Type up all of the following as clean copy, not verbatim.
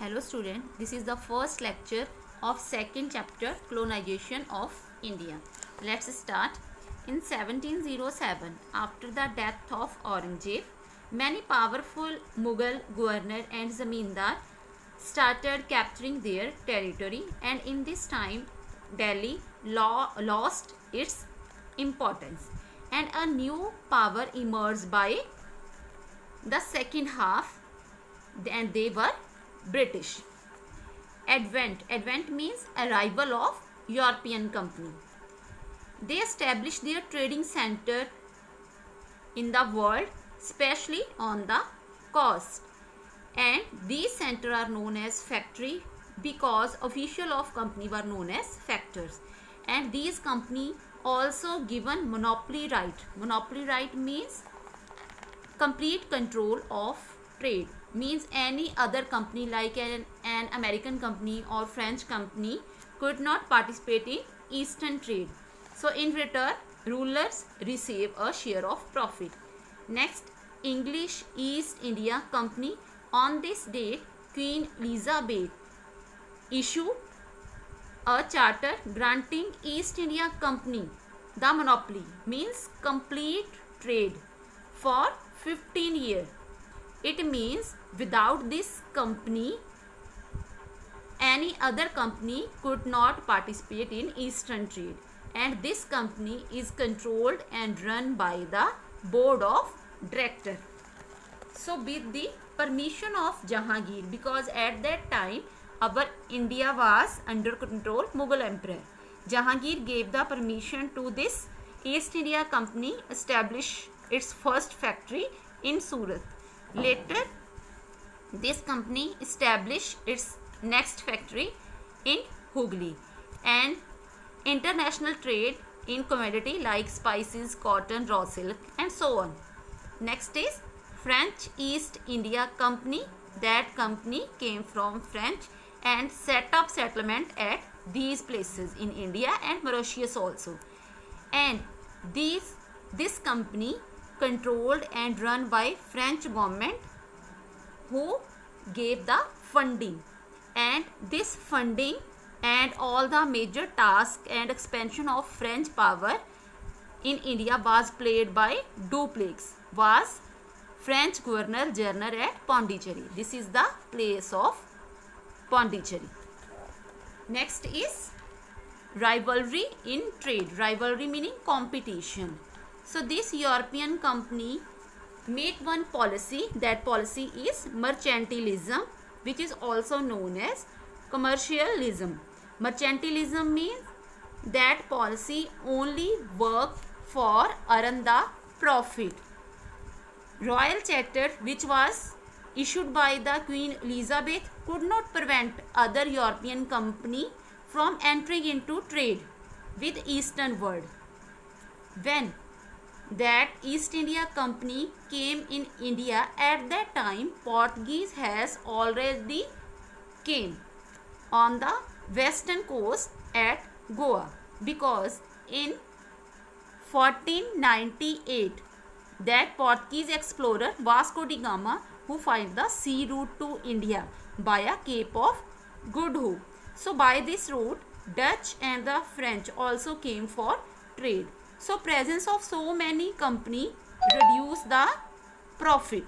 Hello student, this is the first lecture of second chapter colonization of India. Let's start. In 1707, after the death of Aurangzeb, many powerful Mughal governor and zamindar started capturing their territory, and in this time Delhi lost its importance and a new power emerged by the second half, and they were British. Advent means arrival of European company. They established their trading center in the world, especially on the coast, and these centers are known as factory because official of company were known as factors, and these company also given monopoly right. Monopoly right means complete control of trade, means any other company like an American company or French company could not participate in eastern trade. So in return, rulers receive a share of profit. Next, English East India Company. On this date, Queen Elizabeth issued a charter granting East India Company the monopoly, means complete trade, for 15 years. It means without this company, any other company could not participate in eastern trade, and this company is controlled and run by the board of directors. So with the permission of Jahangir, because at that time our India was under control Mughal Emperor, Jahangir gave the permission to this East India Company establish its first factory in Surat. Later, this company established its next factory in Hooghly, and international trade in commodity like spices, cotton, raw silk, and so on. Next is French East India Company. That company came from French and set up settlement at these places in India and Mauritius also. And this company controlled and run by French government, who gave the funding, and this funding and all the major tasks and expansion of French power in India was played by Dupleix, was French Governor General at Pondicherry. This is the place of Pondicherry. Next is rivalry in trade. Rivalry meaning competition. So this European company made one policy. That policy is mercantilism, which is also known as commercialism. Mercantilism means that policy only work for earn the profit. Royal Charter, which was issued by the Queen Elizabeth, could not prevent other European company from entering into trade with Eastern world. When that East India Company came in India, at that time Portuguese has already came on the western coast at Goa, because in 1498 that Portuguese explorer Vasco da Gama, who find the sea route to India via Cape of Good Hope. So by this route, Dutch and the French also came for trade. So presence of so many company reduced the profit.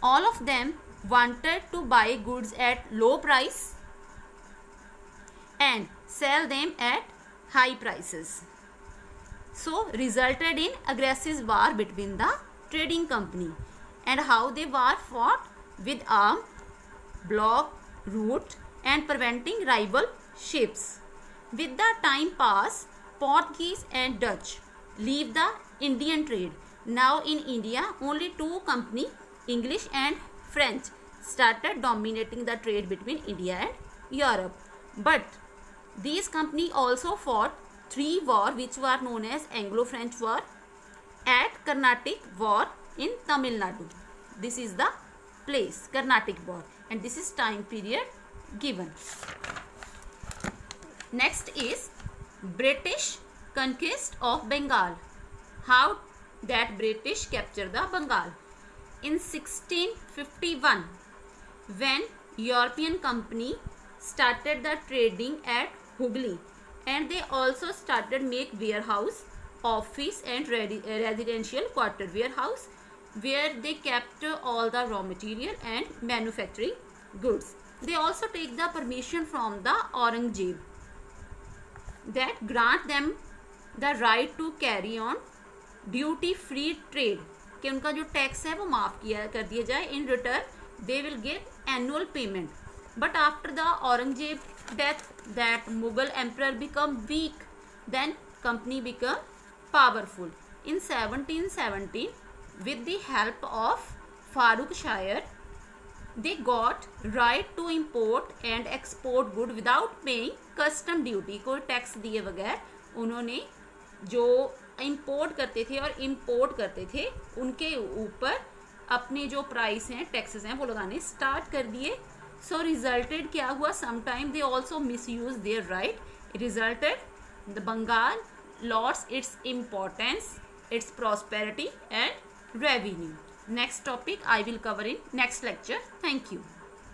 All of them wanted to buy goods at low price and sell them at high prices. So resulted in aggressive war between the trading company. And how they war fought? With arm, block, route, and preventing rival ships. With the time pass, Portuguese and Dutch leave the Indian trade. Now in India, only two companies, English and French, started dominating the trade between India and Europe. But these companies also fought three wars, which were known as Anglo-French War, at Carnatic War in Tamil Nadu. This is the place, Carnatic War, and this is time period given. Next is British conquest of Bengal. How that British captured the Bengal. In 1651, when European company started the trading at Hooghly, and they also started make warehouse, office and residential quarter warehouse where they kept all the raw material and manufacturing goods. They also take the permission from the Aurangzeb that grant them the right to carry on duty free trade, कि उनका जो tax है वो माफ़ किया कर दिया जाए. In return they will get annual payment. But after the Aurangzeb death that Mughal emperor become weak, then company become powerful. In 1717 with the help of Farooq Shire, they got right to import and export good without paying custom duty. कोई tax दिए बगैर उन्होंने जो import करते थे और import करते थे उनके ऊपर अपने जो प्राइस हैं, टैक्सेस हैं, वो लगाने स्टार्ट कर दिए. सो रिजल्टेड क्या हुआ, sometime they also misuse their right. Resulted the Bengal lost its importance, its prosperity and revenue. Next topic I will cover in next lecture. Thank you.